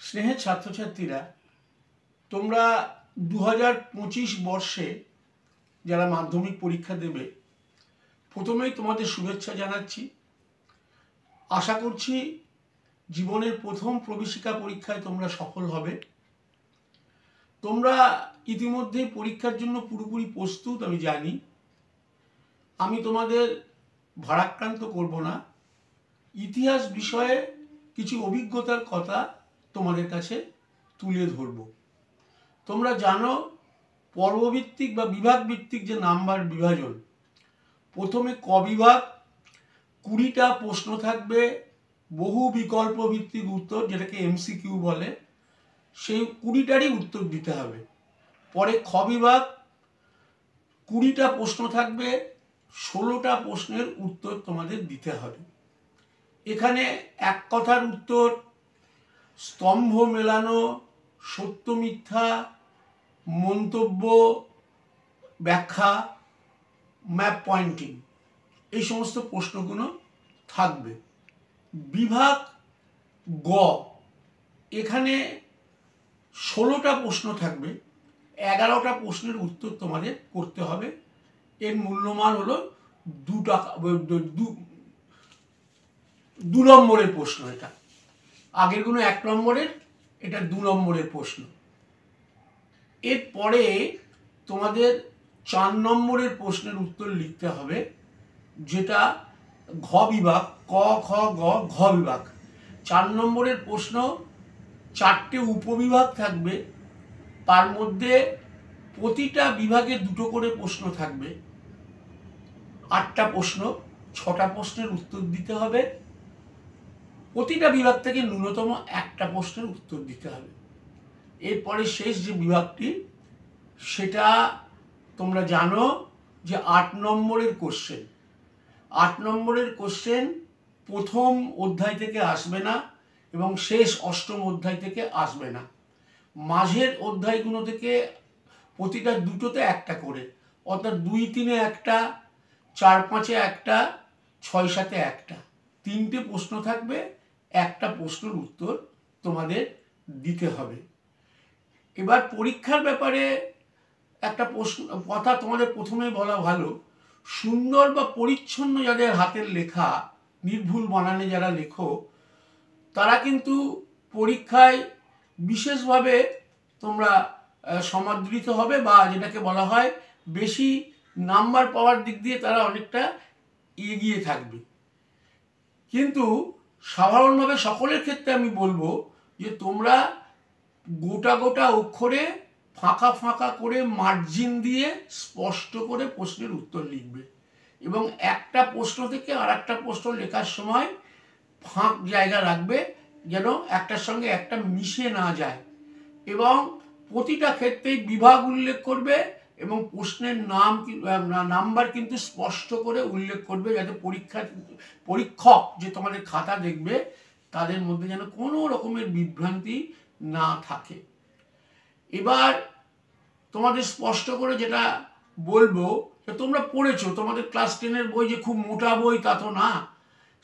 স্নেহের ছাত্রছাত্রীরা, তোমরা 2025 বর্ষে যারা মাধ্যমিক পরীক্ষা দেবে, প্রথমেই তোমাদের শুভেচ্ছা জানাচ্ছি। আশা করছি জীবনের প্রথম প্রবেশিকা পরীক্ষায় তোমরা সফল হবে। তোমরা ইতিমধ্যে পরীক্ষার জন্য পুরোপুরি প্রস্তুত আমি জানি। আমি তোমাদের ভারাক্রান্ত করব না। ইতিহাস বিষয়ে কিছু অভিজ্ঞতার কথা তোমাদের কাছে তুলে ধরব। তোমরা জানো, পর্বভিত্তিক বা বিভাগ ভিত্তিক যে নাম্বার বিভাজন, প্রথমে ক বিভাগ 20টা প্রশ্ন থাকবে, বহু বিকল্প ভিত্তিক উত্তর, যেটাকে এমসিকিউ বলে, সেই 20টারই উত্তর দিতে হবে। পরে খ বিভাগ 20টা প্রশ্ন থাকবে, 16টা প্রশ্নের উত্তর তোমাদের দিতে হবে। এখানে এক কথার উত্তর, স্তম্ভ মেলানো, সত্য মিথ্যা, মন্তব্য, ব্যাখ্যা, ম্যাপ পয়েন্টিং, এই সমস্ত প্রশ্নগুলো থাকবে। বিভাগ গ, এখানে 16টা প্রশ্ন থাকবে, 11টা প্রশ্নের উত্তর তোমাদের করতে হবে। এর মূল্যমান হলো 2 টাকা, 2 নম্বরের প্রশ্ন। এটা আগেরগুলো 1 নম্বরের, এটা 2 নম্বরের প্রশ্ন। এরপরে তোমাদের 4 নম্বরের প্রশ্নের উত্তর লিখতে হবে, যেটা ঘ বিভাগ, ক খ গ, ঘ বিভাগ। 4 নম্বরের প্রশ্ন, 4টে উপবিভাগ থাকবে, তার মধ্যে প্রতিটা বিভাগে 2টো করে প্রশ্ন থাকবে। 8টা প্রশ্ন, 6টা প্রশ্নের উত্তর দিতে হবে। প্রতিটা বিভাগ থেকে ন্যূনতম 1টা প্রশ্নের উত্তর দিতে হবে। এরপরে শেষ যে বিভাগটি, সেটা তোমরা জানো যে 8 নম্বরের কোশ্চেন। 8 নম্বরের কোশ্চেন প্রথম অধ্যায় থেকে আসবে না এবং শেষ 8ম অধ্যায় থেকে আসবে না। মাঝের অধ্যায়গুলো থেকে প্রতিটা 2টোতে 1টা করে, অর্থাৎ 2-3-এ 1টা, 4-5-এ 1টা, 6-7-এ 1টা, 3টে প্রশ্ন থাকবে। 1টা প্রশ্নের উত্তর তোমাদের দিতে হবে। এবার পরীক্ষার ব্যাপারে একটা প্রশ্ন কথা তোমাদের প্রথমে বলা ভালো, সুন্দর বা পরিচ্ছন্ন যাদের হাতের লেখা, নির্ভুল বানানে যারা লেখো, তারা কিন্তু পরীক্ষায় বিশেষভাবে তোমরা সমাদৃত হবে, বা যেটাকে বলা হয় বেশি নাম্বার পাওয়ার দিক দিয়ে তারা অনেকটা এগিয়ে থাকবে। কিন্তু সাধারণভাবে সকলের ক্ষেত্রে আমি বলবো যে তোমরা গোটা গোটা অক্ষরে ফাঁকা ফাঁকা করে মার্জিন দিয়ে স্পষ্ট করে প্রশ্নের উত্তর লিখবে, এবং একটা প্রশ্ন থেকে আর একটা প্রশ্ন লেখার সময় ফাঁক জায়গা রাখবে, যেন একটার সঙ্গে একটা মিশে না যায়। এবং প্রতিটা ক্ষেত্রেই বিভাগ উল্লেখ করবে এবং প্রশ্নের নাম্বার কিন্তু স্পষ্ট করে উল্লেখ করবে, যাতে পরীক্ষক যে তোমাদের খাতা দেখবে তাদের মধ্যে যেন কোনো রকমের বিভ্রান্তি না থাকে। এবার তোমাদের স্পষ্ট করে যেটা বলবো, তোমরা পড়েছো, তোমাদের ক্লাস 10-এর বই যে খুব মোটা বই তা তো না।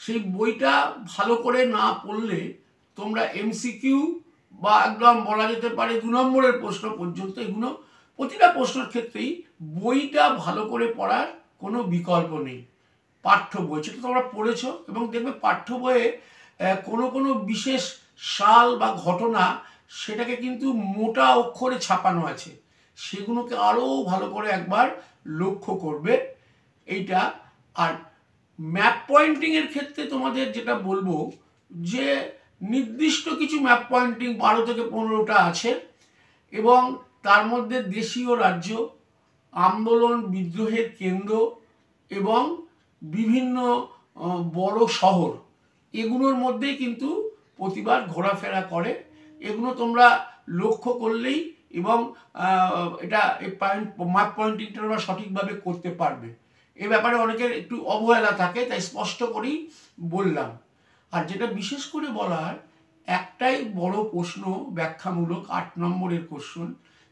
সেই বইটা ভালো করে না পড়লে তোমরা এমসিকিউ বা একদম বলা যেতে পারে 2 নম্বরের প্রশ্ন পর্যন্ত, এগুলো প্রতিটা প্রশ্নের ক্ষেত্রেই বইটা ভালো করে পড়ার কোনো বিকল্প নেই। পাঠ্য বই সেটা তোমরা পড়েছো, এবং দেখবে পাঠ্য বইয়ে কোনো কোনো বিশেষ সাল বা ঘটনা, সেটাকে কিন্তু মোটা অক্ষরে ছাপানো আছে, সেগুলোকে আরও ভালো করে একবার লক্ষ্য করবে এইটা। আর ম্যাপ পয়েন্টিংয়ের ক্ষেত্রে তোমাদের যেটা বলবো, যে নির্দিষ্ট কিছু ম্যাপ পয়েন্টিং 12 থেকে 15টা আছে, এবং তার মধ্যে দেশীয় রাজ্য, আন্দোলন বিদ্রোহের কেন্দ্র এবং বিভিন্ন বড় শহর, এগুলোর মধ্যেই কিন্তু প্রতিবার ঘোরাফেরা করে। এগুলো তোমরা লক্ষ্য করলেই এবং এটা ম্যাপ পয়েন্টিংটা তোমরা সঠিকভাবে করতে পারবে। এ ব্যাপারে অনেকের একটু অবহেলা থাকে, তাই স্পষ্ট করেই বললাম। আর যেটা বিশেষ করে বলার, একটাই বড় প্রশ্ন ব্যাখ্যামূলক 8 নম্বরের কোশ্চেন,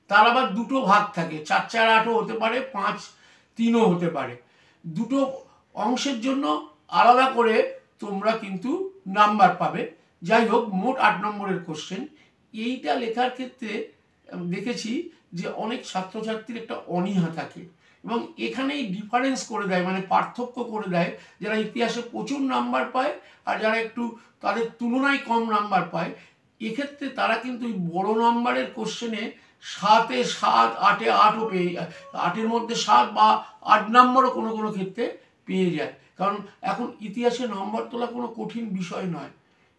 তার আবার 2টো ভাগ থাকে, 4-4-8ও হতে পারে, 5-3ও হতে পারে। 2টো অংশের জন্য আলাদা করে তোমরা কিন্তু নাম্বার পাবে। যাই হোক, মোট 8 নম্বরের কোশ্চেন। এইটা লেখার ক্ষেত্রে দেখেছি যে অনেক ছাত্রছাত্রীর একটা অনীহা থাকে এবং এখানেই ডিফারেন্স করে দেয়, মানে পার্থক্য করে দেয়, যারা ইতিহাসে প্রচুর নাম্বার পায় আর যারা একটু তাদের তুলনায় কম নাম্বার পায়। এক্ষেত্রে তারা কিন্তু ওই বড় নাম্বারের কোশ্চেনে 7-এ 7, 8-এ 8ও পেয়ে যায়, 8-এর মধ্যে 7 বা 8 নম্বরও কোনো কোনো ক্ষেত্রে পেয়ে যায়। কারণ এখন ইতিহাসে নম্বর তোলা কোনো কঠিন বিষয় নয়।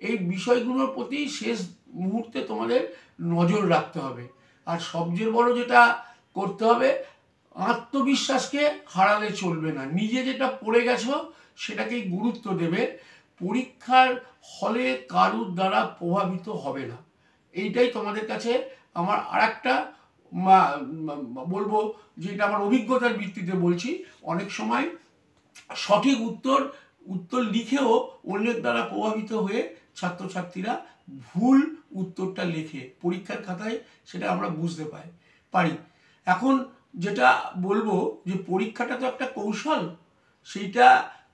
এই বিষয়গুলোর প্রতি শেষ মুহূর্তে তোমাদের নজর রাখতে হবে। আর সবচেয়ে বড় যেটা করতে হবে, আত্মবিশ্বাসকে হারালে চলবে না। নিজে যেটা পড়ে গেছো সেটাকেই গুরুত্ব দেবে। পরীক্ষার হলে কারুর দ্বারা প্রভাবিত হবে না। এইটাই তোমাদের কাছে আমার আরেকটা বলবো, যেটা আমার অভিজ্ঞতার ভিত্তিতে বলছি। অনেক সময় সঠিক উত্তর লিখেও অন্যের দ্বারা প্রভাবিত হয়ে ছাত্রছাত্রীরা ভুল উত্তরটা লেখে পরীক্ষার খাতায়, সেটা আমরা বুঝতে পারি। এখন যেটা বলবো যে পরীক্ষাটা তো একটা কৌশল, সেইটা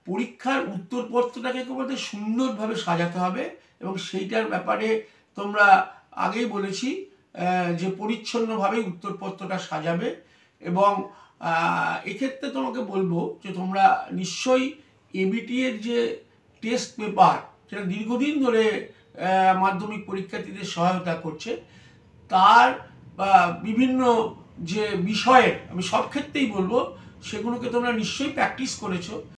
পরীক্ষার উত্তরপত্রটাকে একেবারে সুন্দরভাবে সাজাতে হবে এবং সেইটার ব্যাপারে তোমরা আগেই বলেছি যে পরিচ্ছন্নভাবে উত্তরপত্রটা সাজাবে। এবং এক্ষেত্রে তোমাকে বলবো যে তোমরা নিশ্চয়ই এবিটি এর যে টেস্ট পেপার, সেটা দীর্ঘদিন ধরে মাধ্যমিক পরীক্ষার্থীদের সহায়তা করছে, তার বিভিন্ন যে বিষয়ের, আমি সব ক্ষেত্রেই বলবো, সেগুলোকে তোমরা নিশ্চয়ই প্র্যাকটিস করেছো।